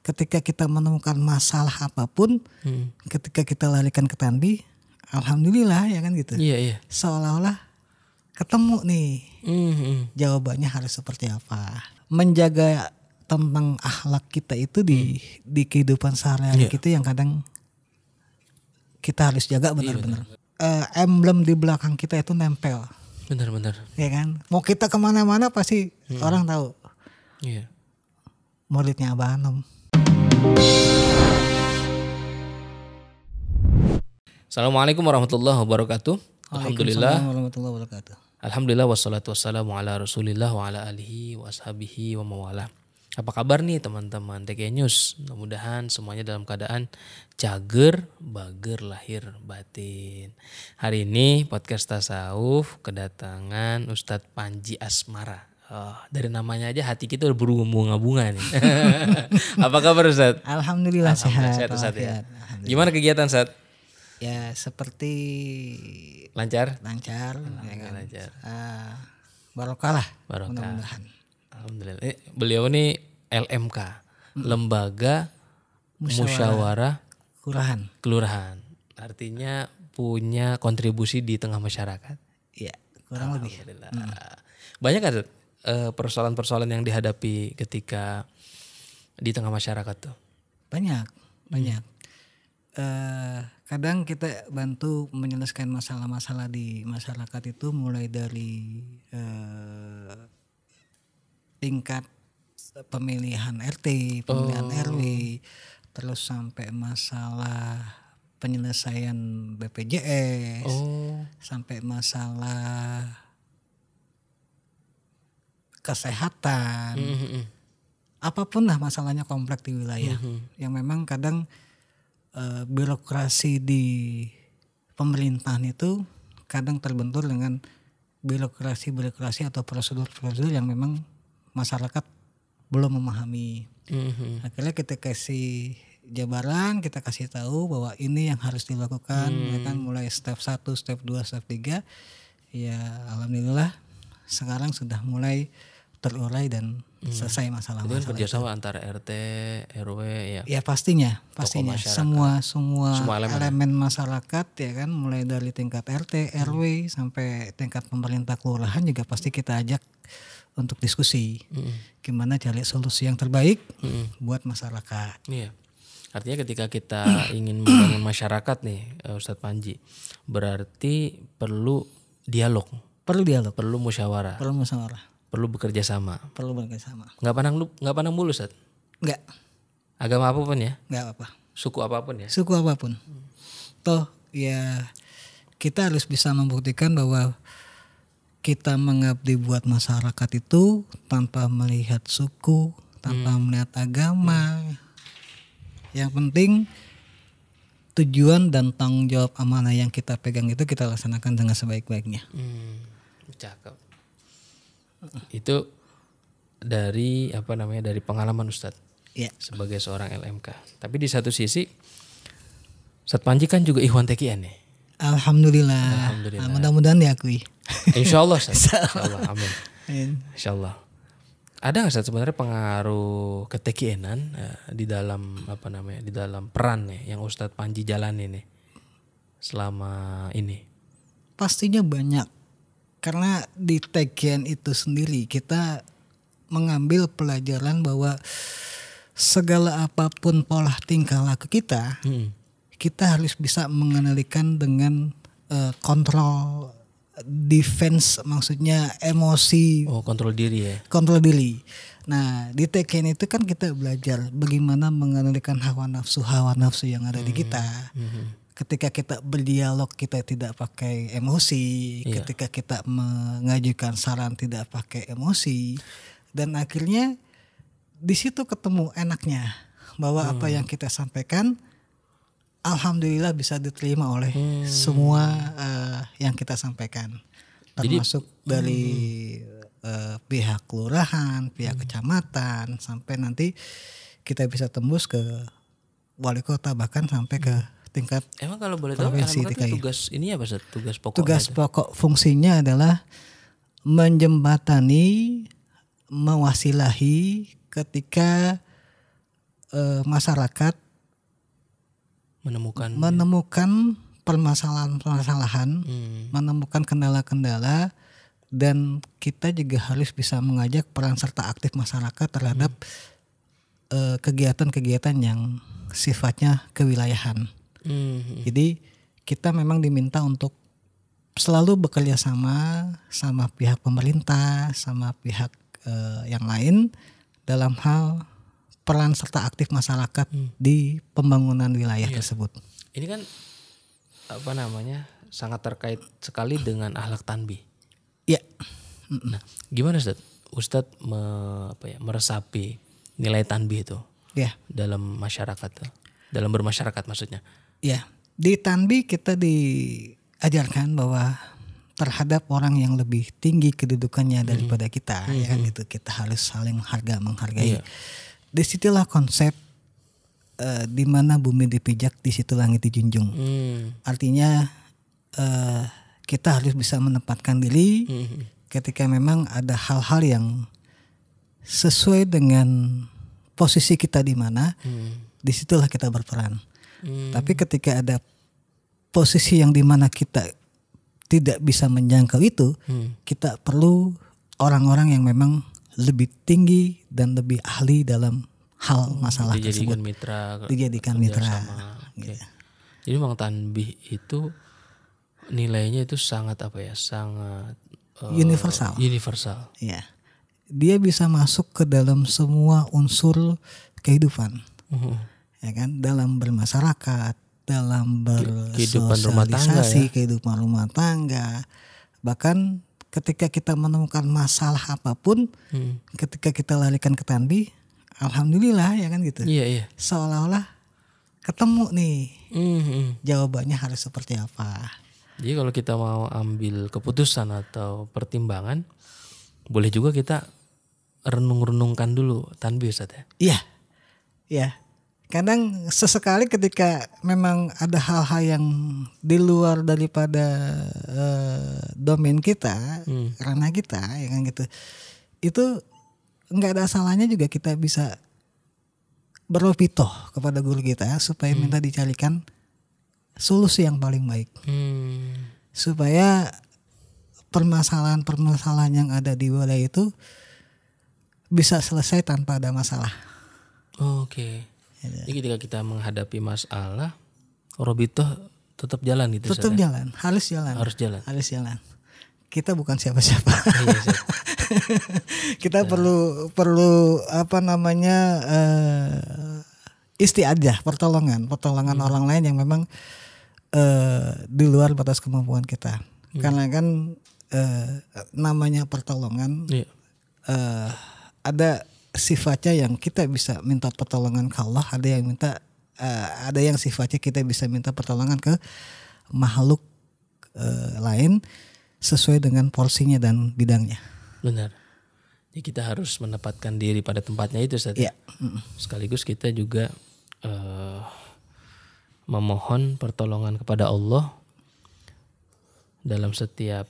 ketika kita menemukan masalah apapun, ketika kita larikan ke Tandi, alhamdulillah ya kan gitu. Iya. Seolah-olah ketemu nih jawabannya harus seperti apa. Menjaga tentang akhlak kita itu di kehidupan sehari-hari kita yang kadang kita harus jaga benar-benar. Emblem di belakang kita itu nempel. Benar. Ya kan, mau kita kemana-mana pasti orang tahu. Iya. Muridnya Abah Anom. Assalamualaikum warahmatullahi wabarakatuh. Alhamdulillah. Waalaikumsalam warahmatullahi wabarakatuh. Alhamdulillah wassalatu wassalamu ala Rasulillah wa ala alihi wa ashabihi wa mawala. Apa kabar nih teman-teman TK News? Mudah-mudahan semuanya dalam keadaan cager, bager lahir batin. Hari ini podcast Tasawuf kedatangan Ustadz Panji Asmara. Dari namanya aja hati kita udah berbunga-bunga nih. Apa kabar Ustadz? Alhamdulillah sehat. Ustadz ya. Gimana kegiatan Ustadz? Ya seperti Lancar. ya kan? Lancar. Barokah lah. Mudah-mudahan. Alhamdulillah. Beliau ini LMK, Lembaga Musyawarah Kelurahan. Artinya punya kontribusi di tengah masyarakat. Iya, kurang lebih. Banyak kan persoalan-persoalan yang dihadapi ketika di tengah masyarakat tuh? Banyak. Kadang kita bantu menyelesaikan masalah-masalah di masyarakat itu mulai dari tingkat pemilihan RT, pemilihan RW, terus sampai masalah penyelesaian BPJS, sampai masalah kesehatan, apapun lah masalahnya kompleks di wilayah, yang memang kadang birokrasi di pemerintahan itu kadang terbentur dengan birokrasi atau prosedur yang memang masyarakat belum memahami. Akhirnya kita kasih jabaran, kita kasih tahu bahwa ini yang harus dilakukan, ya kan, mulai step 1, step 2, step 3. Ya alhamdulillah sekarang sudah mulai terurai dan selesai masalah-masalah. Itu kan kerjasama antara RT, RW ya. Ya pastinya. Semua elemen masyarakat ya kan, mulai dari tingkat RT, RW sampai tingkat pemerintah kelurahan juga pasti kita ajak untuk diskusi gimana cari solusi yang terbaik buat masyarakat. Iya. Artinya ketika kita ingin membangun masyarakat nih Ustadz Panji, berarti perlu dialog. Perlu musyawarah. Perlu bekerja sama. Nggak pandang bulu Ustadz? Nggak. Agama apapun ya? Nggak apa. Suku apapun ya? Suku apapun. Toh ya kita harus bisa membuktikan bahwa kita mengabdi buat masyarakat itu tanpa melihat suku, tanpa melihat agama. Yang penting tujuan dan tanggung jawab amanah yang kita pegang itu kita laksanakan dengan sebaik-baiknya. Cakep. Itu dari dari pengalaman Ustadz sebagai seorang LMK. Tapi di satu sisi Ustadz Panji kan juga Ikhwan TKN nih. Alhamdulillah. Mudah-mudahan diakui. Insyaallah. Insyaallah. Amin. Insyaallah. Ada nggak Ustadz sebenarnya pengaruh ke TKN-an di dalam di dalam peran nih yang Ustadz Panji jalani nih selama ini? Pastinya banyak. Karena di TKN itu sendiri kita mengambil pelajaran bahwa segala apapun pola tingkah laku kita, kita harus bisa mengendalikan dengan kontrol defense, maksudnya emosi. Kontrol diri ya. Kontrol diri. Nah di TKN itu kan kita belajar bagaimana mengendalikan hawa nafsu yang ada di kita. Ketika kita berdialog kita tidak pakai emosi, ketika kita mengajukan saran tidak pakai emosi, dan akhirnya di situ ketemu enaknya bahwa apa yang kita sampaikan alhamdulillah bisa diterima oleh semua yang kita sampaikan, termasuk dari pihak kelurahan, pihak kecamatan, sampai nanti kita bisa tembus ke wali kota, bahkan sampai ke tingkat. Emang kalau boleh tahu tugas ini apa Ustaz? Tugas pokok. Tugas pokok fungsinya adalah menjembatani, mewasilahi ketika masyarakat menemukan permasalahan-permasalahan, menemukan kendala-kendala, dan kita juga harus bisa mengajak peran serta aktif masyarakat terhadap kegiatan-kegiatan yang sifatnya kewilayahan. Jadi kita memang diminta untuk selalu bekerja sama pihak pemerintah, sama pihak yang lain dalam hal peran serta aktif masyarakat di pembangunan wilayah tersebut. Ini kan sangat terkait sekali dengan akhlak tanbih. Ya. Nah, gimana Ustadz meresapi nilai tanbih itu dalam masyarakat, dalam bermasyarakat maksudnya? Ya, di tanbih kita diajarkan bahwa terhadap orang yang lebih tinggi kedudukannya daripada kita, ya kan gitu, kita harus saling menghargai. Disitulah konsep di mana bumi dipijak, di situ langit dijunjung. Artinya kita harus bisa menempatkan diri ketika memang ada hal-hal yang sesuai dengan posisi kita di mana, disitulah kita berperan. Tapi ketika ada posisi yang di mana kita tidak bisa menjangkau itu, kita perlu orang-orang yang memang lebih tinggi dan lebih ahli dalam hal masalah tersebut. Dijadikan mitra. Okay. Jadi memang tanbih itu nilainya itu sangat sangat universal. Ya. Dia bisa masuk ke dalam semua unsur kehidupan. Ya kan, dalam bermasyarakat, dalam bersosialisasi, kehidupan rumah tangga. Bahkan ketika kita menemukan masalah apapun, ketika kita larikan ke tanbih, alhamdulillah ya kan gitu. Seolah-olah ketemu nih jawabannya harus seperti apa. Jadi kalau kita mau ambil keputusan atau pertimbangan, boleh juga kita renung-renungkan dulu tanbih, Ustaz ya? Iya. Kadang sesekali ketika memang ada hal-hal yang di luar daripada domain kita, ranah kita, ya kan gitu. Itu nggak ada salahnya juga kita bisa berpitoh kepada guru kita supaya minta dicarikan solusi yang paling baik, supaya permasalahan-permasalahan yang ada di wilayah itu bisa selesai tanpa ada masalah. Oke. Jadi ketika kita menghadapi masalah, robitoh tetap jalan gitu. Tetap jalan, harus jalan. Kita bukan siapa-siapa. Kita perlu istiadah, pertolongan orang lain yang memang di luar batas kemampuan kita. Karena kan namanya pertolongan, ada sifatnya yang kita bisa minta pertolongan ke Allah, ada yang sifatnya kita bisa minta pertolongan ke makhluk lain sesuai dengan porsinya dan bidangnya. Benar. Jadi kita harus menempatkan diri pada tempatnya itu, Ustaz. Sekaligus kita juga memohon pertolongan kepada Allah dalam setiap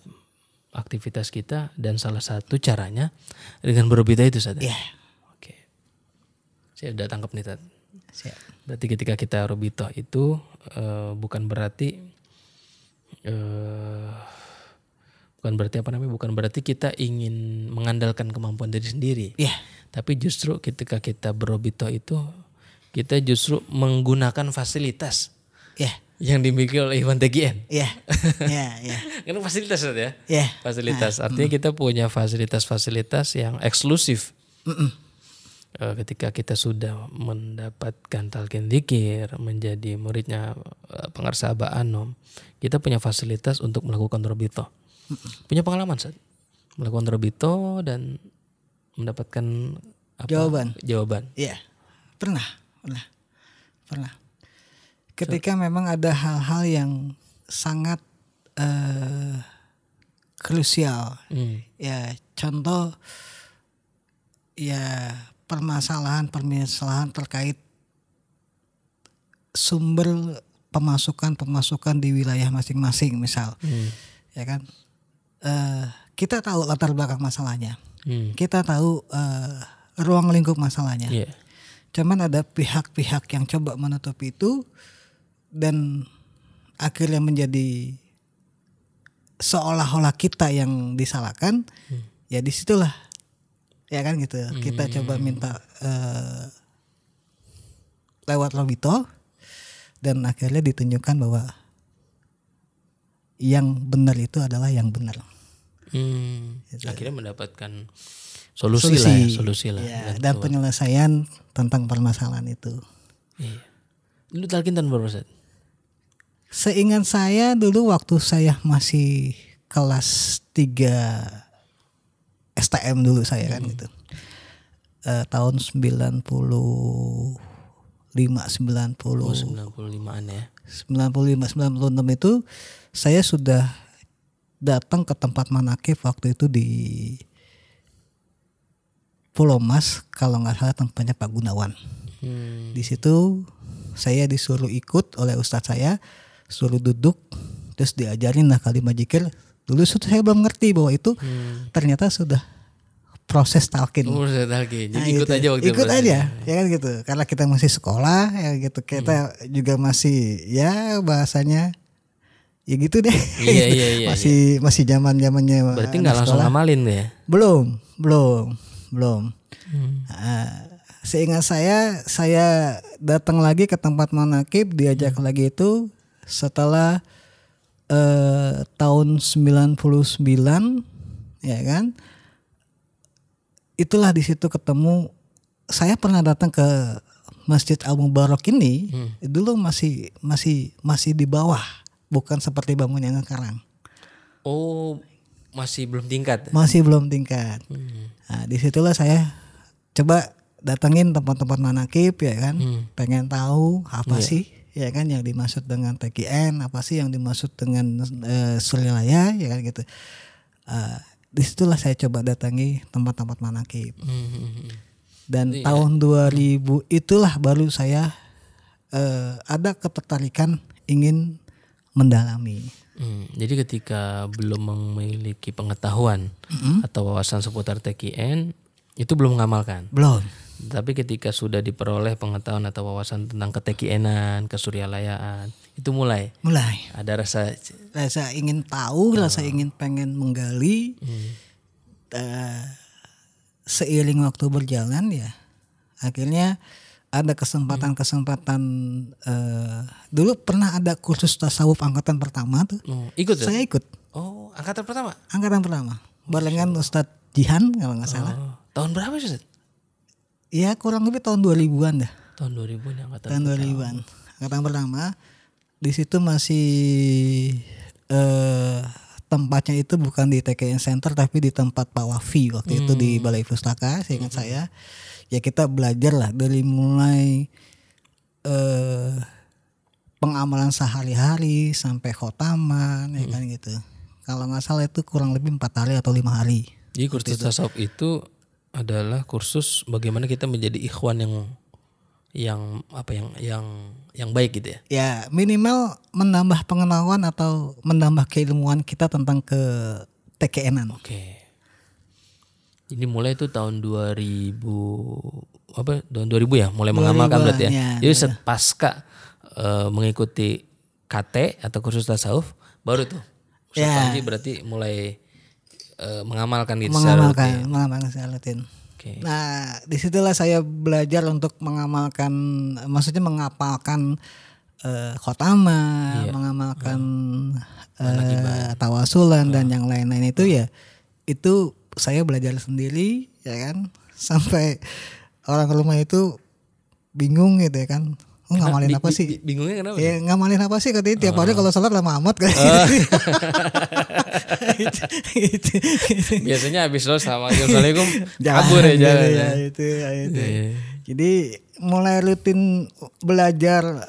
aktivitas kita, dan salah satu caranya dengan berobita itu, Ustaz. Oke. Saya udah tangkap nih, Tat. Berarti ketika kita robitoh itu bukan berarti kita ingin mengandalkan kemampuan diri sendiri. Tapi justru ketika kita berobitoh itu kita justru menggunakan fasilitas yang dimiliki oleh Ikhwan TGN. Karena fasilitas, ya. Fasilitas. Artinya kita punya fasilitas-fasilitas yang eksklusif. Ketika kita sudah mendapatkan talqin dzikir, menjadi muridnya pengarsa Abah Anom, kita punya fasilitas untuk melakukan robitoh. Punya pengalaman, Ustaz? Melakukan robitoh dan mendapatkan jawaban. Iya. Pernah. Ketika memang ada hal-hal yang sangat krusial. Ya, contoh permasalahan terkait sumber pemasukan di wilayah masing-masing, misal. Ya kan? Kita tahu latar belakang masalahnya. Kita tahu ruang lingkup masalahnya. Cuman ada pihak-pihak yang coba menutupi itu dan akhirnya menjadi seolah-olah kita yang disalahkan. Ya disitulah ya kan gitu. Kita coba minta lewat lobito dan akhirnya ditunjukkan bahwa yang benar itu adalah yang benar. Gitu. Akhirnya mendapatkan solusi lah. Ya, dan penyelesaian tentang permasalahan itu. Iya. Lu talkin tahun berapa, Ustaz? Seingat saya dulu waktu saya masih kelas 3 STM dulu saya kan gitu. Tahun 95-90-an ya. 95-96 itu saya sudah datang ke tempat manakib waktu itu di Pulau Mas, kalau nggak salah tempatnya Pak Gunawan. Di situ saya disuruh ikut oleh ustadz saya, suruh duduk, terus diajarin lah kalimat zikir. Dulu saya belum ngerti bahwa itu ternyata sudah proses talqin. Proses talqin. Jadi Nah, ikut gitu. aja waktu ikut aja, ya kan gitu. Karena kita masih sekolah, ya gitu. Kita juga masih ya bahasanya ya gitu deh. Iya. Masih zaman-zamannya. Berarti nggak langsung ngamalin deh ya? Belum. Seingat saya datang lagi ke tempat manakib, diajak lagi itu setelah tahun 99 ya kan. Itulah di situ ketemu. Saya pernah datang ke Masjid Al Mubarak ini dulu masih di bawah, bukan seperti bangunan yang sekarang. Oh, masih belum tingkat. Masih belum tingkat. Nah, disitulah saya coba datengin tempat-tempat manakib ya kan, pengen tahu apa sih ya kan yang dimaksud dengan TKN, apa sih yang dimaksud dengan Surilaya ya kan gitu. Disitulah saya coba datangi tempat-tempat manakib. Dan tahun 2000 itulah baru saya ada ketertarikan ingin mendalami. Jadi ketika belum memiliki pengetahuan atau wawasan seputar TKN itu belum mengamalkan. Belum. Tapi ketika sudah diperoleh pengetahuan atau wawasan tentang keTKN-an, kesuryalayaan, itu mulai. Ada rasa ingin tahu, rasa ingin pengen menggali. Seiring waktu berjalan ya, akhirnya ada kesempatan dulu pernah ada kursus tasawuf angkatan pertama tuh. Ikut ya? Saya ikut. Oh, angkatan pertama? Angkatan pertama. Barengan Ustadz Jihan kalau nggak salah. Tahun berapa sih, Ustaz? Ya kurang lebih tahun 2000-an dah. Tahun 2000-an ya, angkatan tahun 2000-an. Angkatan pertama. Di situ masih tempatnya itu bukan di TKN Center tapi di tempat Pak Wafi waktu itu di Balai Pustaka, seingat saya. Ya kita belajar lah dari mulai pengamalan sehari-hari sampai khotaman ya kan gitu. Kalau nggak salah itu kurang lebih 4 hari atau 5 hari. Jadi kursus tasawuf itu adalah kursus bagaimana kita menjadi ikhwan yang baik gitu ya. Ya minimal menambah pengetahuan atau menambah keilmuan kita tentang ke TKN-an. Oke. Jadi mulai itu tahun 2000 tahun 2000 ya mulai mengamalkan berarti ya. Jadi pasca mengikuti KT atau kursus tasawuf baru tuh. Ustaz berarti mulai mengamalkan gitu mengamalkan secara rutin. Okay. Nah, disitulah saya belajar untuk mengamalkan, maksudnya menghafalkan khotamah, mengamalkan tawasulan dan yang lain-lain itu ya. Itu saya belajar sendiri ya kan, sampai orang rumah itu bingung gitu ya kan. Ngamalin apa sih? Bingungnya kenapa? Ya ngamalin apa sih katanya tiap hari kalau sholat lama amat kan. Biasanya habis sholat sama assalamualaikum kabur ya jalan. Ya, itu. Jadi mulai rutin belajar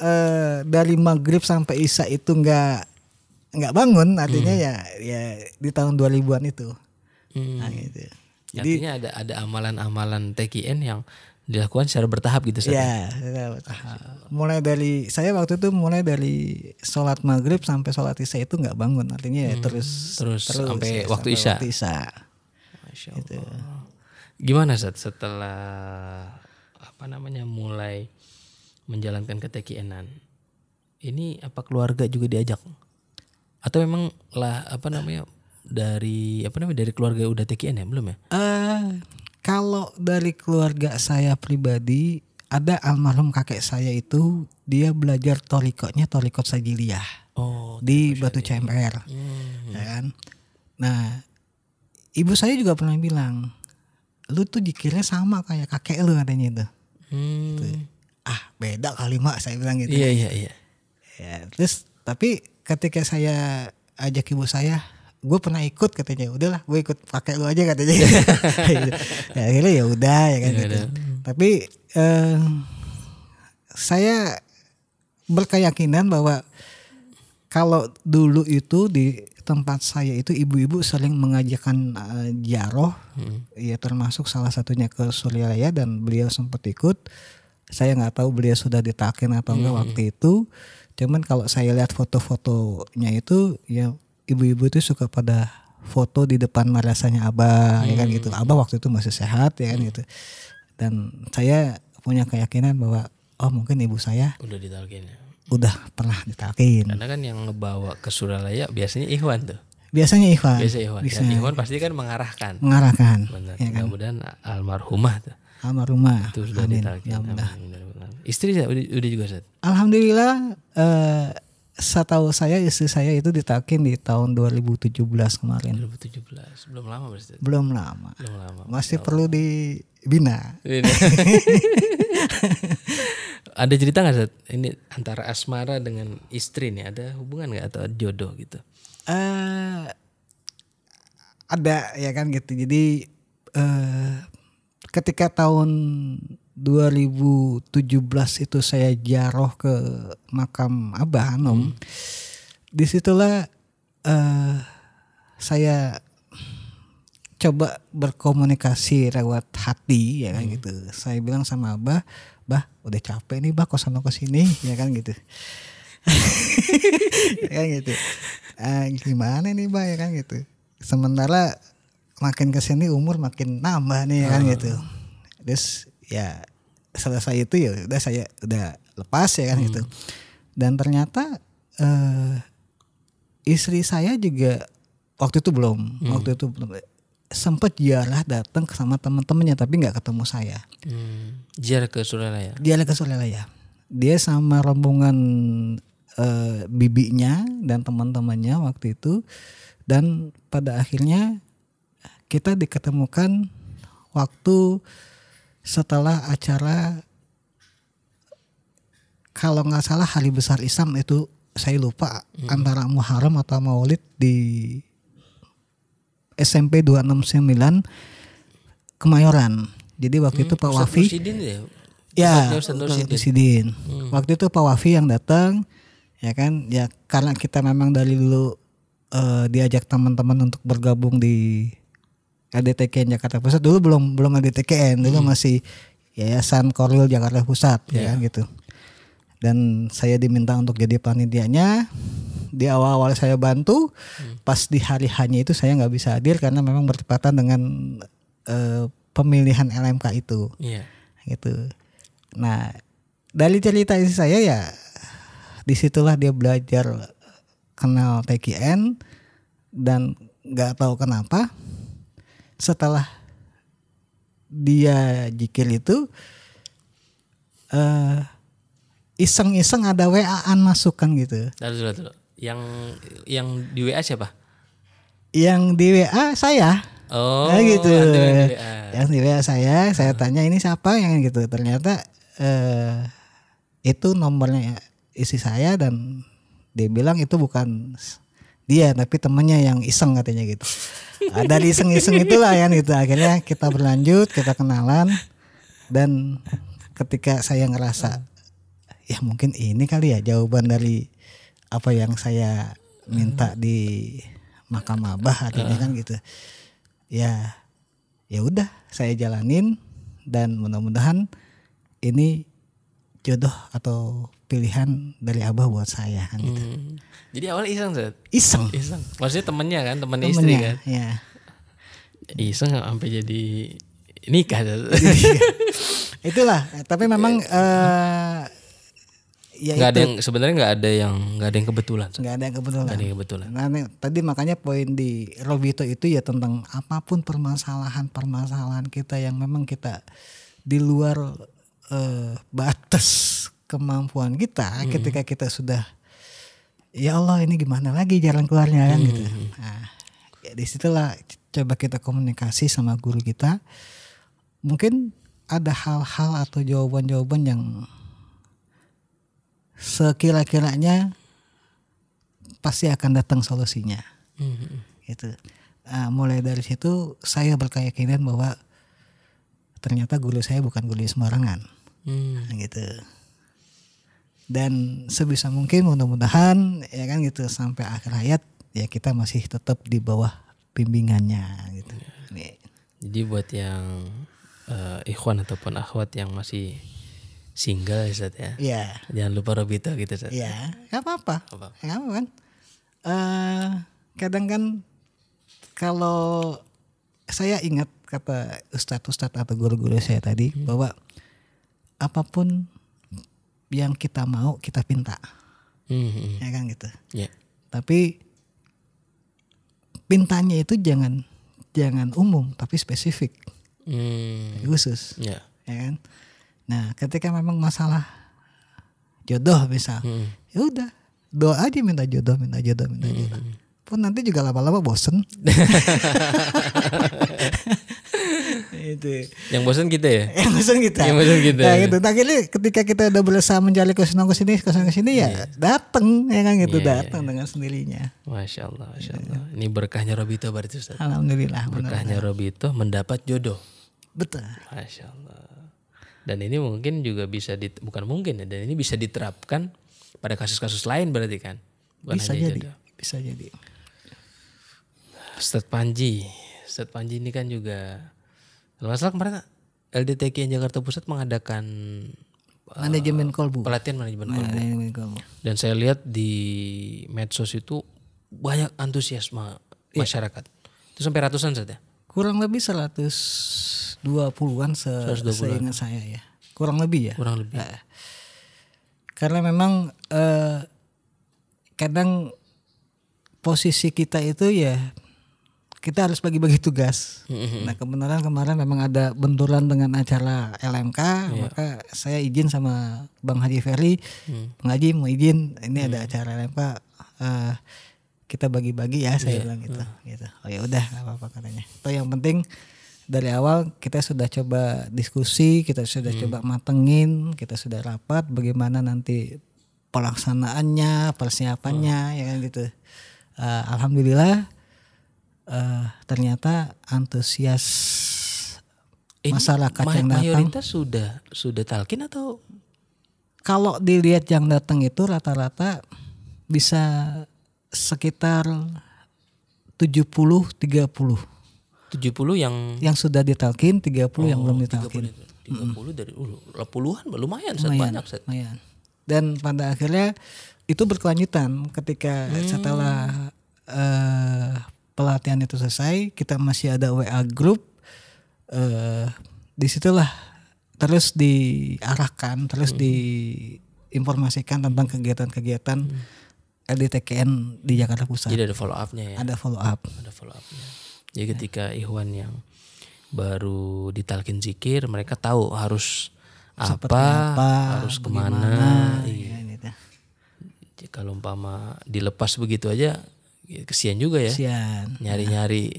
dari maghrib sampai isya itu nggak bangun, artinya ya di tahun 2000-an itu. Nah, gitu. Jadi artinya ada amalan-amalan TKN yang dilakukan secara bertahap gitu ya, bertahap. Mulai dari saya waktu itu mulai dari sholat maghrib sampai sholat isya itu nggak bangun, artinya ya terus sampai ya, waktu isya. Masya Allah. Gitu. Gimana setelah mulai menjalankan ketekianan, ini apa keluarga juga diajak? Atau memang dari keluarga udah TKN ya, belum ya? Kalau dari keluarga saya pribadi, ada almarhum kakek saya itu dia belajar torikot Sajiliyah di Batu CMR, ya kan. Nah, ibu saya juga pernah bilang, lu tuh dikira sama kayak kakek lu katanya itu. Beda kali mak, saya bilang gitu. Iya. Ya, terus tapi ketika saya ajak ibu saya, gue pernah ikut katanya, udahlah gue ikut pakai lu aja katanya. Ya akhirnya ya udah ya kan gitu. Tapi saya berkeyakinan bahwa kalau dulu itu di tempat saya itu ibu-ibu sering mengajarkan jaroh, ya termasuk salah satunya ke Suryalaya dan beliau sempat ikut. Saya nggak tahu beliau sudah ditakin atau enggak waktu itu. Cuman kalau saya lihat foto-fotonya itu ya ibu-ibu itu suka pada foto di depan madrasahnya Abah, ya kan gitu. Abah waktu itu masih sehat ya kan gitu. Dan saya punya keyakinan bahwa mungkin ibu saya udah ditalkin ya. Udah pernah ditalkin. Karena kan yang ngebawa ke Suryalaya biasanya Ikhwan tuh. Biasanya Ikhwan. Dan Ikhwan pasti kan mengarahkan. Benar. Ya kan? Mudah-mudahan almarhumah tuh. Almarhumah. Itu sudah ditalkin. Istri udah juga Ustaz? Alhamdulillah, setahu saya istri saya itu ditalkin di tahun 2017 kemarin. 2017, belum lama berarti? Belum lama. Masih perlu dibina. Ada cerita nggak Ustaz? Ini antara asmara dengan istri nih, ada hubungan nggak atau jodoh gitu? Ada ya kan gitu. Jadi ketika tahun 2017 itu saya ziarah ke makam Abah Anom. Disitulah saya coba berkomunikasi lewat hati ya kan gitu. Saya bilang sama Abah, "Bah, udah capek nih Bah kosan ke sini," ya kan gitu. Ya kan gitu. Gimana nih Bah ya kan gitu. Sementara makin kesini umur makin nambah nih ya kan gitu. Terus ya selesai itu ya udah saya udah lepas ya kan gitu. Dan ternyata istri saya juga waktu itu belum sempat ziarah datang sama teman-temannya tapi nggak ketemu saya. Ziarah ke Suryalaya. Dia sama rombongan bibinya dan teman-temannya waktu itu, dan pada akhirnya kita diketemukan waktu setelah acara, kalau nggak salah Hari Besar Islam itu, saya lupa antara Muharram atau Maulid di SMP 269 Kemayoran. Jadi waktu itu Pak Wafi, Ustaz Nursidin. Waktu itu Pak Wafi yang datang, ya kan? Ya karena kita memang dari dulu diajak teman-teman untuk bergabung di ADTKN Jakarta Pusat. Dulu belum ADTKN, dulu masih Yayasan Korwil Jakarta Pusat ya kan gitu. Dan saya diminta untuk jadi panitianya. Di awal-awal saya bantu, pas di hari hanya itu saya nggak bisa hadir karena memang bertepatan dengan pemilihan LMK itu, gitu. Nah dari cerita istri saya ya, disitulah dia belajar kenal TKN, dan nggak tahu kenapa setelah dia jikir itu iseng-iseng ada WA-an masukkan gitu. Dulu. Yang di WA siapa? Yang di WA saya. Nah, gitu. Yang di WA saya tanya ini siapa yang gitu. Ternyata itu nomornya istri saya, dan dia bilang itu bukan dia tapi temannya yang iseng katanya gitu. Dari iseng-iseng itulah ya gitu. Akhirnya kita berlanjut, kita kenalan, dan ketika saya ngerasa ya mungkin ini kali ya jawaban dari apa yang saya minta di makam Abah artinya kan gitu. Ya udah saya jalanin, dan mudah-mudahan ini jodoh atau pilihan dari Abah buat saya kan gitu. Jadi awalnya Iseng. Maksudnya temennya istri kan? Ya. Iseng sampai jadi nikah. Itulah. Tapi memang ya Nggak ada itu yang sebenarnya nggak ada yang kebetulan. nggak ada yang kebetulan. Nggak ada yang kebetulan. Nah, tadi makanya poin di Robito itu ya tentang apapun permasalahan kita yang memang kita di luar batas kemampuan kita, ketika kita sudah ya Allah ini gimana lagi jalan keluarnya kan gitu. Nah, ya disitulah coba kita komunikasi sama guru kita. Mungkin ada hal-hal atau jawaban-jawaban yang sekira-kiranya pasti akan datang solusinya. Gitu. Mulai dari situ saya berkeyakinan bahwa ternyata guru saya bukan guru sembarangan. Gitu. Dan sebisa mungkin mudah-mudahan ya kan gitu sampai akhir hayat ya kita masih tetap di bawah bimbingannya gitu. Jadi buat yang ikhwan ataupun akhwat yang masih single Ustaz ya. Iya. Jangan lupa Robito gitu Ustaz. Iya, enggak apa-apa. Apa? Enggak apa kan. Kadang kan kalau saya ingat kata ustadz atau guru-guru saya tadi bahwa apapun yang kita mau kita pinta. Ya kan gitu. Yeah. Tapi pintanya itu jangan umum tapi spesifik. Khusus. Yeah. Ya kan? Nah, ketika memang masalah jodoh misal, ya udah doa aja minta jodoh. Pun nanti juga lama-lama bosen. Itu. Yang bosan kita ya? Yang bosen kita. Nah, gitu. Akhirnya ketika kita udah berusaha mencari kesana kesini ya datang ya kan gitu, datang dengan sendirinya. Masya Allah. Ini berkahnya Robito berarti Ustaz. Alhamdulillah. Berkahnya Robito mendapat jodoh. Betul. Masya Allah. Dan ini mungkin juga bisa bukan mungkin ya, dan ini bisa diterapkan pada kasus-kasus lain berarti kan? Bukan Bisa jadi. Ustadz Panji ini kan juga, kalau nggak salah kemarin LDTK Jakarta Pusat mengadakan manajemen kolbu. Pelatihan manajemen kolbu. Dan saya lihat di medsos itu banyak antusiasme masyarakat. Itu sampai ratusan saja. Kurang lebih 120-an seingat saya ya. Kurang lebih ya. Karena memang kadang posisi kita itu ya kita harus bagi-bagi tugas. Nah kebenaran kemarin memang ada benturan dengan acara LMK, maka saya izin sama Bang Haji Ferry, Bang Haji mau izin ini ada acara LMK, kita bagi-bagi ya saya bilang gitu. Oh ya udah nggak apa-apa katanya. Toh yang penting dari awal kita sudah coba diskusi, kita sudah coba matengin, kita sudah rapat bagaimana nanti pelaksanaannya, persiapannya ya kan gitu. Alhamdulillah ternyata antusias masyarakat yang datang. Mayoritas sudah talqin atau? Kalau dilihat yang datang itu rata-rata bisa sekitar 70-30. 70 yang sudah ditalkin, 30 yang belum ditalkin. 30 dari puluhan lumayan banyak. Lumayan. Dan pada akhirnya itu berkelanjutan ketika setelah pelatihan itu selesai, kita masih ada WA group. Disitulah terus diarahkan, terus diinformasikan tentang kegiatan-kegiatan LDTKN di Jakarta Pusat. Jadi ada follow up-nya ya. Ada follow up. Jadi ketika ikhwan yang baru ditalkin zikir, mereka tahu harus apa, harus kemana. Iya. Gitu. Kalau umpama dilepas begitu aja, kesian juga ya. Kesian. Nyari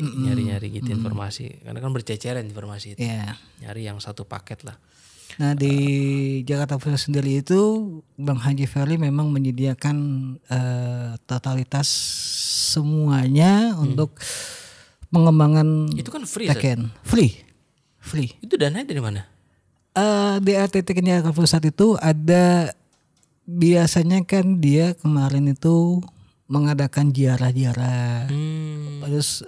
gitu informasi. Karena kan berceceran informasi itu. Yeah. Nyari yang satu paket lah. Nah di Jakarta Pusat sendiri itu Bang Haji Ferry memang menyediakan totalitas semuanya untuk pengembangan. Itu kan free. Free. Itu dananya dari mana? Di RTTK Jakarta Pusat itu ada, biasanya kan dia kemarin itu mengadakan ziarah-ziarah. Terus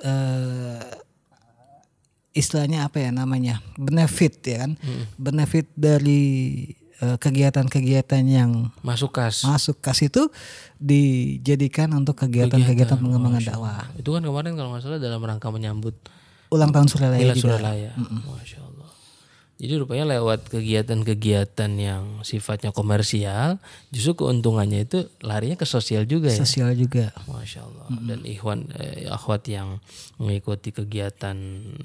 istilahnya apa ya namanya, benefit ya kan, benefit dari kegiatan-kegiatan yang masuk kas itu dijadikan untuk kegiatan-kegiatan pengembangan dakwah. Itu kan kemarin kalau nggak salah dalam rangka menyambut ulang tahun Suralaya juga. Suralaya. Masya Allah. Jadi rupanya lewat kegiatan-kegiatan yang sifatnya komersial, justru keuntungannya itu larinya ke sosial juga ya. Sosial juga. Masya Allah. Dan ikhwan akhwat yang mengikuti kegiatan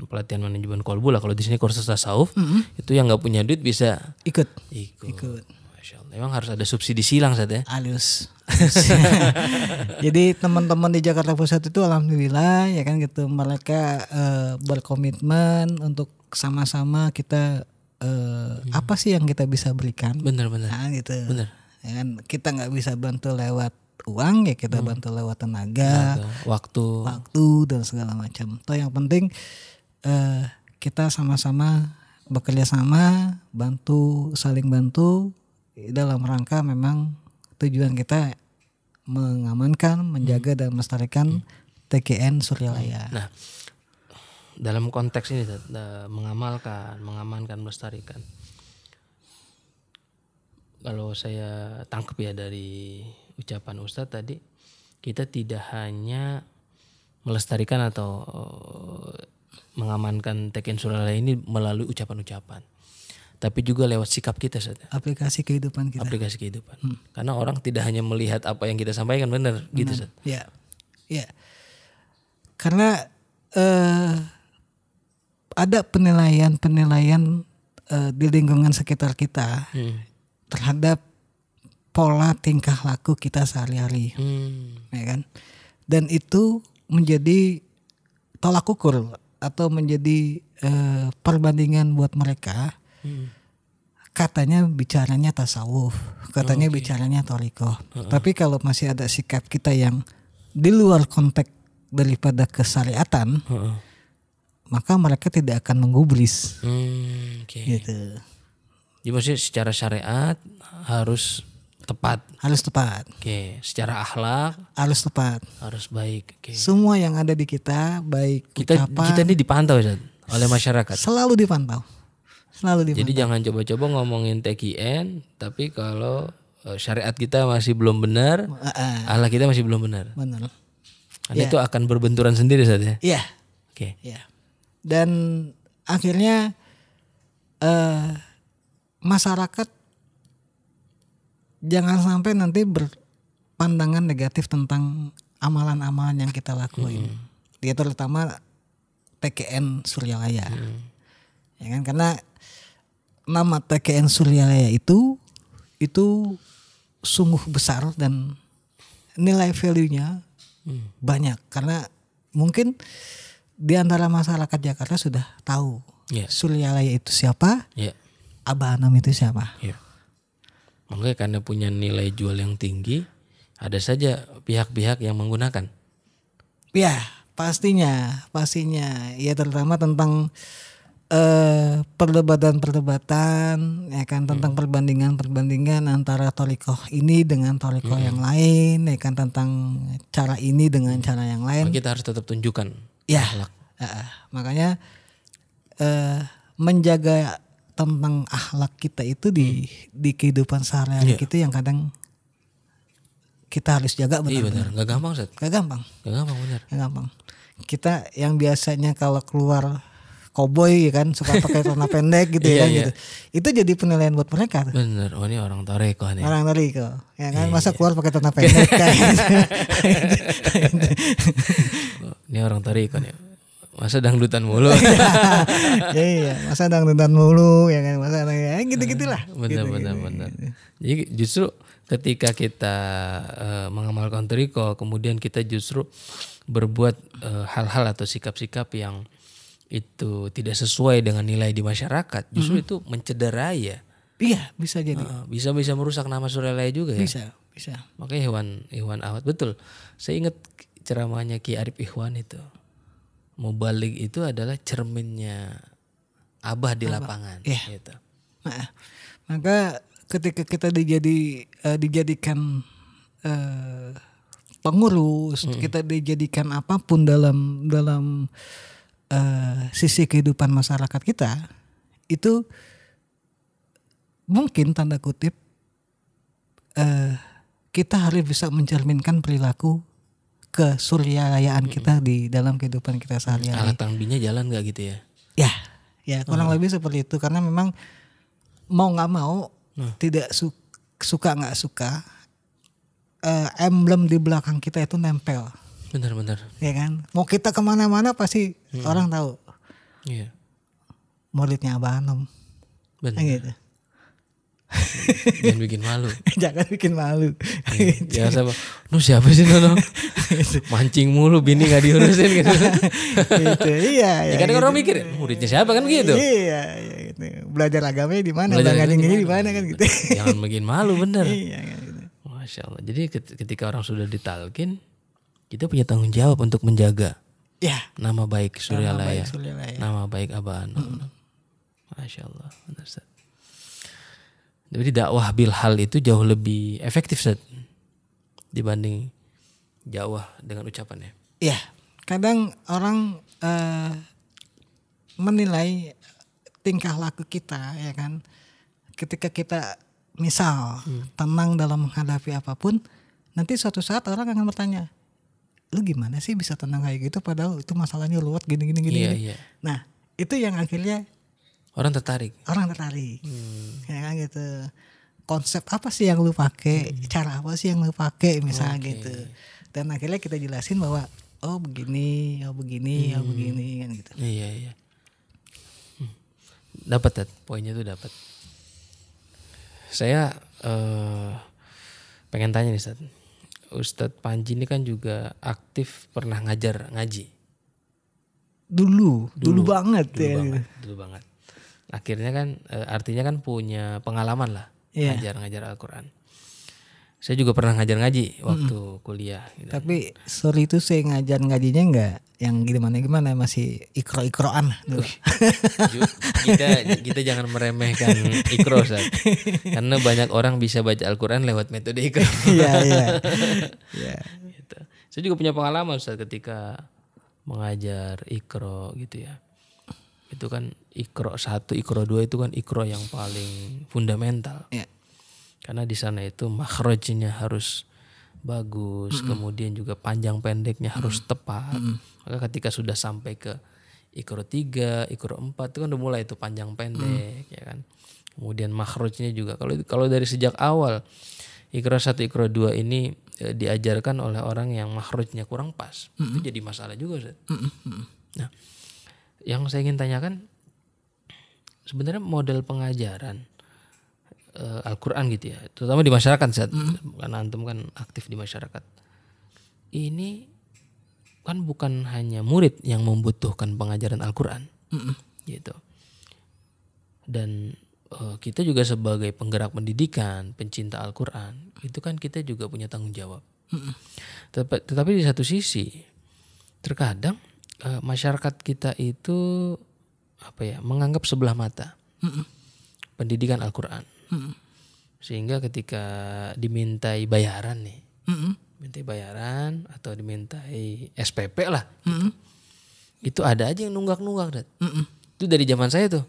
pelatihan manajemen kolbu lah, kalau di sini kursus tasawuf, itu yang nggak punya duit bisa Ikut. ikut. Masya Allah. Emang harus ada subsidi silang saat ya. Halus. Jadi teman-teman di Jakarta Pusat itu alhamdulillah ya kan gitu, mereka berkomitmen untuk sama-sama kita apa sih yang kita bisa berikan. Benar-benar. Nah, gitu. Benar. Ya kan, kita nggak bisa bantu lewat uang, ya kita bantu lewat tenaga, waktu dan segala macam. Toh yang penting kita sama-sama bekerja sama, saling bantu dalam rangka memang tujuan kita mengamankan, menjaga dan melestarikan TKN Suryalaya. Nah, dalam konteks ini mengamankan, melestarikan. Kalau saya tangkap ya dari ucapan Ustadz tadi, kita tidak hanya melestarikan atau mengamankan TKN Suryalaya ini melalui ucapan-ucapan, tapi juga lewat sikap kita, Ustadz. Aplikasi kehidupan kita. Aplikasi kehidupan. Karena orang tidak hanya melihat apa yang kita sampaikan, benar gitu, Ustadz. Ya, ya. Karena ada penilaian di lingkungan sekitar kita terhadap pola tingkah laku kita sehari-hari, ya kan? Dan itu menjadi tolak ukur atau menjadi perbandingan buat mereka. Katanya bicaranya tasawuf, katanya bicaranya thariqah. Tapi kalau masih ada sikap kita yang di luar konteks daripada kesyariatan, maka mereka tidak akan menggubris. Gitu. Jadi maksudnya secara syariat harus tepat. Harus tepat. Oke, secara akhlak harus tepat. Harus baik. Oke. Semua yang ada di kita, baik kita ini dipantau Ustaz, oleh masyarakat. Selalu dipantau. Jadi jangan coba-coba ngomongin TKN, tapi kalau syariat kita masih belum benar, akhlak kita masih belum benar. Benar. Karena itu akan berbenturan sendiri Ustaz ya. Iya. Oke. Iya. Dan akhirnya masyarakat jangan sampai nanti berpandangan negatif tentang amalan-amalan yang kita lakuin. Dia terutama TKN Suryalaya. Ya kan, karena nama TKN Suryalaya itu sungguh besar dan nilai value-nya banyak, karena mungkin di antara masyarakat Jakarta sudah tahu Suryalaya itu siapa, Abah Anam itu siapa. Makanya karena punya nilai jual yang tinggi, ada saja pihak-pihak yang menggunakan. Ya, pastinya, ya terutama tentang perdebatan ya kan, tentang perbandingan antara thariqah ini dengan thariqah yang lain, ya kan, tentang cara ini dengan cara yang lain. Maka kita harus tetap tunjukkan akhlak. Makanya menjaga tentang akhlak kita itu di kehidupan sehari-hari kita yang kadang kita harus jaga benar. Iya benar, nggak gampang Ustaz. Nggak gampang benar. Nggak gampang. Kita yang biasanya kalau keluar koboi ya kan, suka pakai celana pendek gitu ya kan gitu. Itu jadi penilaian buat mereka. Bener, oh ini orang thariqah nih. Orang thariqah, ya kan, masa keluar pakai celana pendek kayak gitu. Ini orang thariqah nih. Masa dangdutan mulu. Iya, masa dangdutan mulu ya kan, masa gitu-gitulah. Benar. Jadi justru ketika kita mengamalkan thariqah, kemudian kita justru berbuat hal-hal atau sikap-sikap yang itu tidak sesuai dengan nilai di masyarakat, justru itu mencederai ya. Iya, bisa jadi. Bisa merusak nama Suryalaya juga ya. Bisa. Makanya Ikhwan Ahwat, betul. Saya ingat ceramahnya Ki Arif Ikhwan itu. Mubalik itu adalah cerminnya Abah di lapangan. Gitu. Nah, maka ketika kita dijadikan pengurus, kita dijadikan apapun dalam sisi kehidupan masyarakat kita, itu mungkin tanda kutip kita harus bisa mencerminkan perilaku kesuryalayaan kita di dalam kehidupan kita sehari-hari. Alat tangbinya jalan nggak gitu ya? Ya kurang lebih seperti itu, karena memang mau nggak mau, tidak suka nggak suka, emblem di belakang kita itu nempel. Benar-benar. Ya kan, mau kita kemana-mana pasti orang tahu. Iya. Muridnya Abah Anom. Benar. Gitu. Jangan bikin malu. Jangan bikin malu. Ya siapa? Siapa sih Nono? Mancing mulu, bini gak diurusin gitu. Gitu. Iya. Ya kadang orang mikir muridnya siapa kan gitu. Iya gitu. Belajar agamanya di mana? Belajar ngaji di mana kan gitu. Jangan bikin malu, bener. Iya gitu. Masya Allah. Jadi ketika orang sudah ditalkin, kita punya tanggung jawab untuk menjaga nama baik Suryalaya, nama baik Abah Anom. Masya Allah. Benar, Ustaz. Jadi dakwah bilhal itu jauh lebih efektif, Ustaz, dibanding dakwah dengan ucapannya. Iya, kadang orang menilai tingkah laku kita, ya kan. Ketika kita misal tenang dalam menghadapi apapun, nanti suatu saat orang akan bertanya, lu gimana sih bisa tenang kayak gitu padahal itu masalahnya luat gini. Iya. Nah, itu yang akhirnya orang tertarik. Ya kan gitu. Konsep apa sih yang lu pakai, cara apa sih yang lu pakai misalnya gitu. Dan akhirnya kita jelasin bahwa begini kan gitu. Iya. Dapat, poinnya tuh dapat. Saya pengen tanya nih, Ustadz Panji ini kan juga aktif pernah ngajar ngaji. Dulu banget. Akhirnya kan artinya kan punya pengalaman lah ngajar Al-Quran. Saya juga pernah ngajar ngaji waktu kuliah. Gitu. Tapi sorry itu saya ngajar ngajinya enggak yang gimana masih ikro-ikroan dulu. Kita jangan meremehkan ikro, Ustaz. Karena banyak orang bisa baca Al-Quran lewat metode ikro. Iya. Gitu. Saya juga punya pengalaman, Ustaz, ketika mengajar ikro gitu ya. Itu kan ikro 1, ikro 2 itu kan ikro yang paling fundamental. Yeah. Karena di sana itu makhrajnya harus bagus, kemudian juga panjang pendeknya harus tepat. Maka ketika sudah sampai ke ikro 3, ikro 4 itu kan udah mulai itu panjang pendek, ya kan. Kemudian makhrajnya juga kalau dari sejak awal ikro 1, ikro 2 ini diajarkan oleh orang yang makhrajnya kurang pas, itu jadi masalah juga, Ustaz. Nah, yang saya ingin tanyakan, sebenarnya model pengajaran Al-Quran gitu ya, terutama di masyarakat, karena antum kan aktif di masyarakat. Ini kan bukan hanya murid yang membutuhkan pengajaran Al-Quran, gitu. Dan kita juga sebagai penggerak pendidikan, pencinta Al-Quran, itu kan kita juga punya tanggung jawab. Tetapi di satu sisi, terkadang masyarakat kita itu menganggap sebelah mata pendidikan Al-Quran, sehingga ketika dimintai bayaran nih, mintai bayaran atau dimintai SPP lah, gitu, itu ada aja yang nunggak-nunggak, itu dari zaman saya tuh,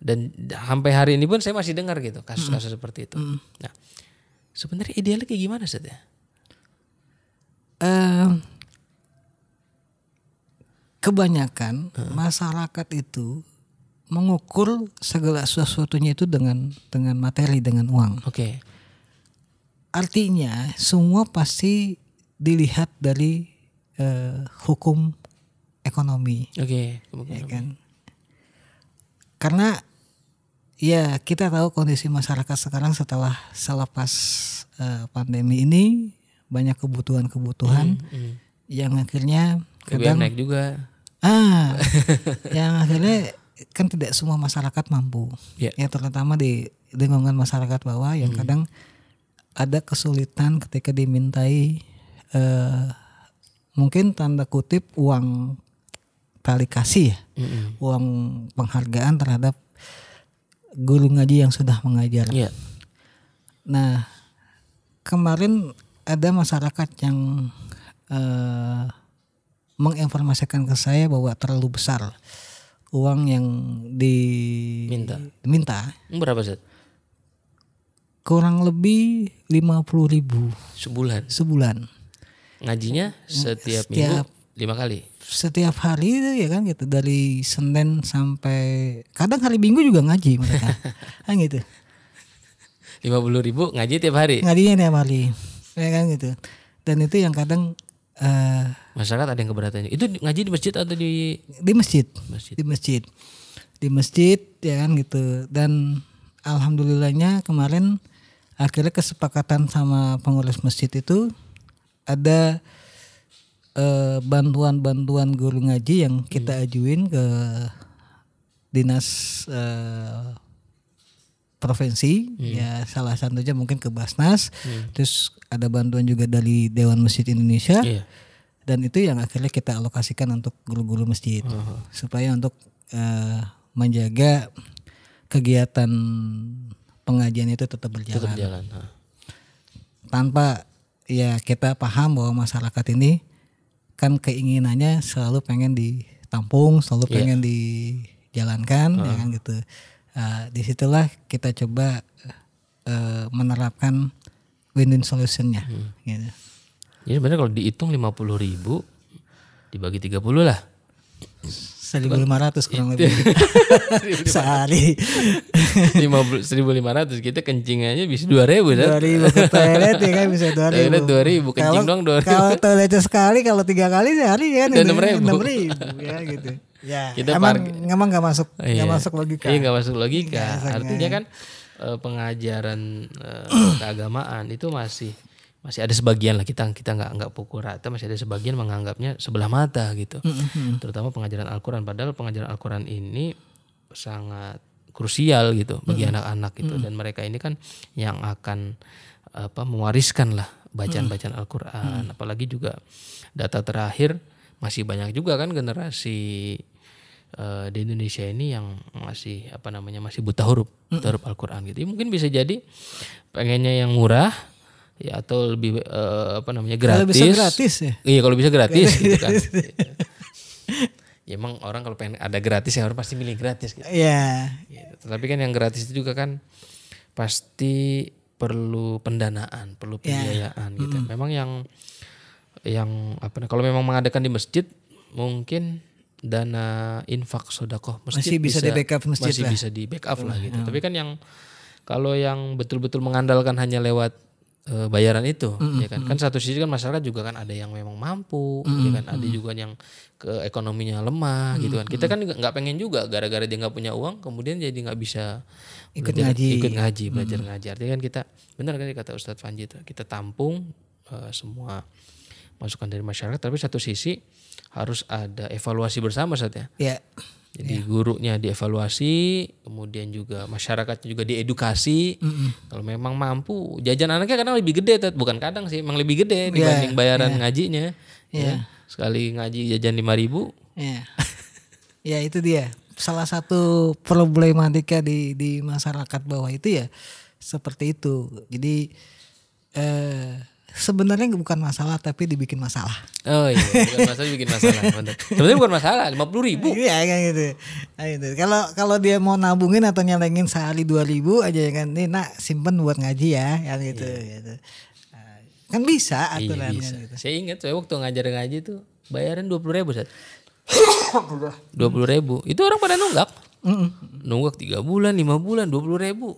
dan sampai hari ini pun saya masih dengar gitu kasus-kasus seperti itu. Nah, sebenarnya idealnya kayak gimana, Ustaz ya? Kebanyakan masyarakat itu mengukur segala sesuatunya itu dengan materi, dengan uang. Oke. Artinya semua pasti dilihat dari hukum ekonomi. Oke. Ya kan? Karena ya kita tahu kondisi masyarakat sekarang selepas pandemi ini banyak kebutuhan yang akhirnya BBM naik juga. Yang akhirnya kan tidak semua masyarakat mampu. Ya terutama di lingkungan masyarakat bawah yang kadang ada kesulitan ketika dimintai mungkin tanda kutip uang tali kasih, uang penghargaan terhadap guru ngaji yang sudah mengajar. Nah, kemarin ada masyarakat yang menginformasikan ke saya bahwa terlalu besar uang yang diminta. Berapa, Zat? Kurang lebih 50.000 sebulan. Ngajinya setiap minggu 5 kali. Setiap hari itu ya kan gitu, dari Senin sampai kadang hari Minggu juga ngaji mereka. Kan gitu. 50.000 ngaji tiap hari. Ngajinya tiap hari. Ya kan gitu. Dan itu yang kadang Masyarakat ada yang keberatan. Itu ngaji di masjid atau di masjid. masjid? Di masjid ya kan gitu. Dan alhamdulillahnya kemarin akhirnya kesepakatan sama pengurus masjid itu ada bantuan guru ngaji yang kita ajuin ke dinas provinsi, ya salah satunya mungkin ke Basnas, terus ada bantuan juga dari Dewan Masjid Indonesia, dan itu yang akhirnya kita alokasikan untuk guru-guru masjid supaya untuk menjaga kegiatan pengajian itu tetap berjalan. Tanpa ya kita paham bahwa masyarakat ini kan keinginannya selalu pengen ditampung, selalu pengen dijalankan, ya kan gitu. Disitulah kita coba menerapkan win-win solutionnya. Gitu. Jadi sebenarnya kalau dihitung 50.000 dibagi 30 lah. 1.500 kurang lebih sehari. 1.500 kita kencing aja bisa 2.000 kan? 2.000 ke toilet ya kan bisa 2.000. Toilet 2.000 kencing doang 2.000. Kalau toiletnya sekali, kalau 3 kali sehari kan 6.000 ya gitu. Ya kita emang nggak masuk logika. Iya nggak masuk logika. Artinya kan pengajaran keagamaan itu masih ada sebagian lah, kita nggak pukul rata, masih ada sebagian menganggapnya sebelah mata gitu. Terutama pengajaran Al-Quran, padahal pengajaran Al-Quran ini sangat krusial gitu bagi anak-anak gitu, dan mereka ini kan yang akan mewariskan lah bacaan-bacaan Al-Quran. Apalagi juga data terakhir masih banyak juga kan generasi di Indonesia ini yang masih masih buta huruf Al-Quran gitu. Mungkin bisa jadi pengennya yang murah ya, atau lebih gratis. Kalau bisa gratis ya. Iya, kalau bisa gratis gitu kan. Ya emang orang kalau pengen ada gratis ya orang pasti milih gratis gitu. Iya. Gitu. Tapi kan yang gratis itu juga kan pasti perlu pendanaan, perlu pembiayaan gitu. Memang yang kalau memang mengadakan di masjid mungkin dana infak sedekah masjid masih bisa di backup masjid masih lah. Bisa di backup lah gitu. Tapi kan kalau yang betul-betul mengandalkan hanya lewat bayaran itu, ya kan satu sisi kan masyarakat juga kan ada yang memang mampu, ya kan ada juga yang ke ekonominya lemah gitu kan. Kita kan nggak pengen juga gara-gara dia nggak punya uang kemudian jadi nggak bisa ikut ngaji, belajar ngaji. Artinya kan kita benar kan kata Ustadz Panji itu, kita tampung semua masukan dari masyarakat, tapi satu sisi harus ada evaluasi bersama saatnya. Iya. Jadi gurunya dievaluasi, kemudian juga masyarakatnya juga diedukasi. Kalau memang mampu, jajan anaknya kadang lebih gede, bukan kadang sih, emang lebih gede dibanding bayaran ngajinya. Ya, sekali ngaji jajan 5.000. Iya. Ya itu dia. Salah satu problematika di masyarakat bawah itu ya seperti itu. Jadi sebenarnya bukan masalah tapi dibikin masalah. Oh iya, bukan masalah bikin masalah. Sebenarnya bukan masalah, 50.000. Iya kan gitu. Nah, gitu. Kalau dia mau nabungin atau nyelengin sehari 2.000 aja ya kan, nih nak simpen buat ngaji ya, kan gitu. Gitu. Kan bisa aturannya. Iya, bisa. Gitu. Saya ingat saya waktu ngajar ngaji tuh bayaran 20.000 Sat. 20.000 itu orang pada nunggak. Nunggak 3 bulan, 5 bulan, 20.000.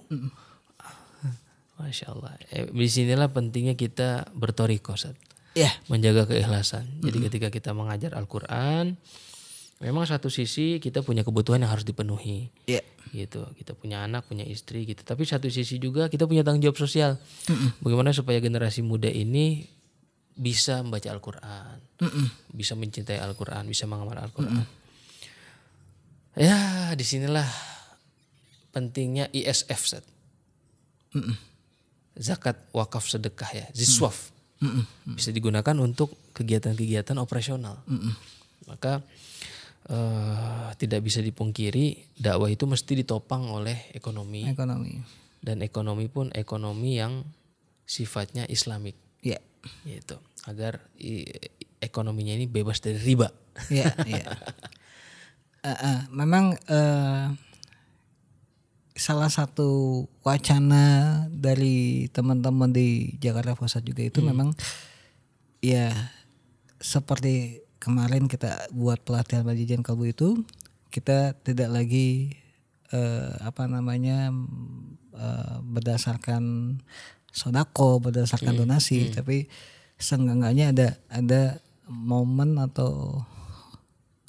Masya Allah. Disinilah pentingnya kita bertoriko, Sat. Menjaga keikhlasan. Jadi ketika kita mengajar Al-Quran, memang satu sisi kita punya kebutuhan yang harus dipenuhi. Gitu. Kita punya anak, punya istri gitu. Tapi satu sisi juga kita punya tanggung jawab sosial. Bagaimana supaya generasi muda ini bisa membaca Al-Quran, bisa mencintai Al-Quran, bisa mengamal Al-Quran. Ya, disinilah pentingnya ISF, Sat. Zakat, wakaf, sedekah ya, ziswaf. Bisa digunakan untuk kegiatan-kegiatan operasional. Maka tidak bisa dipungkiri dakwah itu mesti ditopang oleh ekonomi. Dan ekonomi pun ekonomi yang sifatnya Islamik. Gitu. Agar ekonominya ini bebas dari riba. Memang salah satu wacana dari teman-teman di Jakarta Pusat juga itu memang ya seperti kemarin kita buat pelatihan pendidikan kalbu itu, kita tidak lagi berdasarkan sodako, berdasarkan donasi, tapi seenggaknya ada momen atau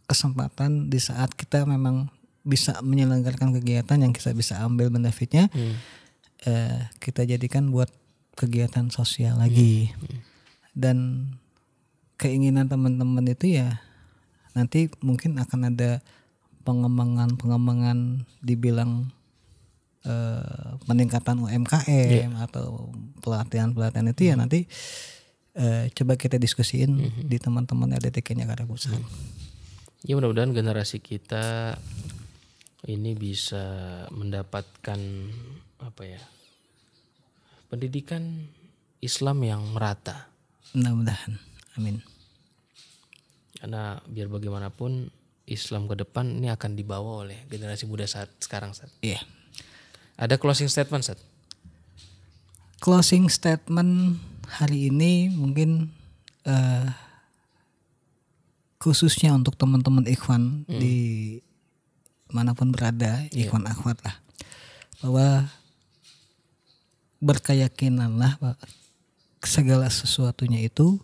kesempatan di saat kita memang bisa menyelenggarakan kegiatan yang kita bisa ambil benefitnya, kita jadikan buat kegiatan sosial lagi. Dan keinginan teman-teman itu ya nanti mungkin akan ada pengembangan dibilang peningkatan UMKM atau pelatihan itu ya nanti coba kita diskusiin di teman-teman RDTK Jakarta Pusat. Ya mudah-mudahan generasi kita ini bisa mendapatkan pendidikan Islam yang merata. Mudah-mudahan, amin. Karena biar bagaimanapun Islam ke depan ini akan dibawa oleh generasi muda saat sekarang, Sat. Iya. Ada closing statement, Sat? Closing statement hari ini mungkin khususnya untuk teman-teman ikhwan di manapun berada, ikhwan akhwat lah, bahwa berkeyakinanlah bahwa segala sesuatunya itu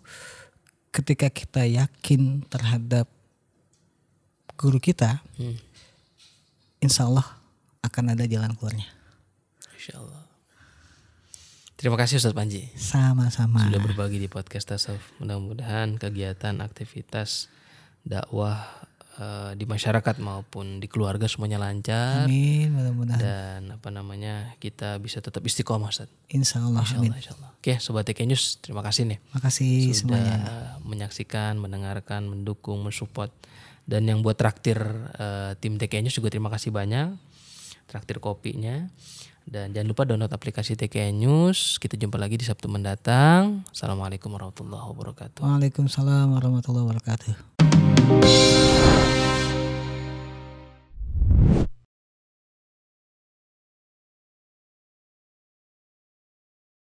ketika kita yakin terhadap guru kita, insya Allah akan ada jalan keluarnya. Insya Allah. Terima kasih Ustaz Panji. Sama-sama. Sudah berbagi di podcast Tasawuf. Mudah-mudahan kegiatan, aktivitas, dakwah di masyarakat maupun di keluarga semuanya lancar. Amin, mudah-mudahan. Dan kita bisa tetap istiqomah, Ustaz. Insya Allah. Insya Allah. Oke, Sobat TK News, terima kasih nih. Makasih sudah semuanya. menyaksikan, mendengarkan, mendukung, mensupport. Dan yang buat traktir tim TK News juga terima kasih banyak. Traktir kopinya. Dan jangan lupa download aplikasi TK News. Kita jumpa lagi di Sabtu mendatang. Assalamualaikum warahmatullahi wabarakatuh. Waalaikumsalam warahmatullahi wabarakatuh.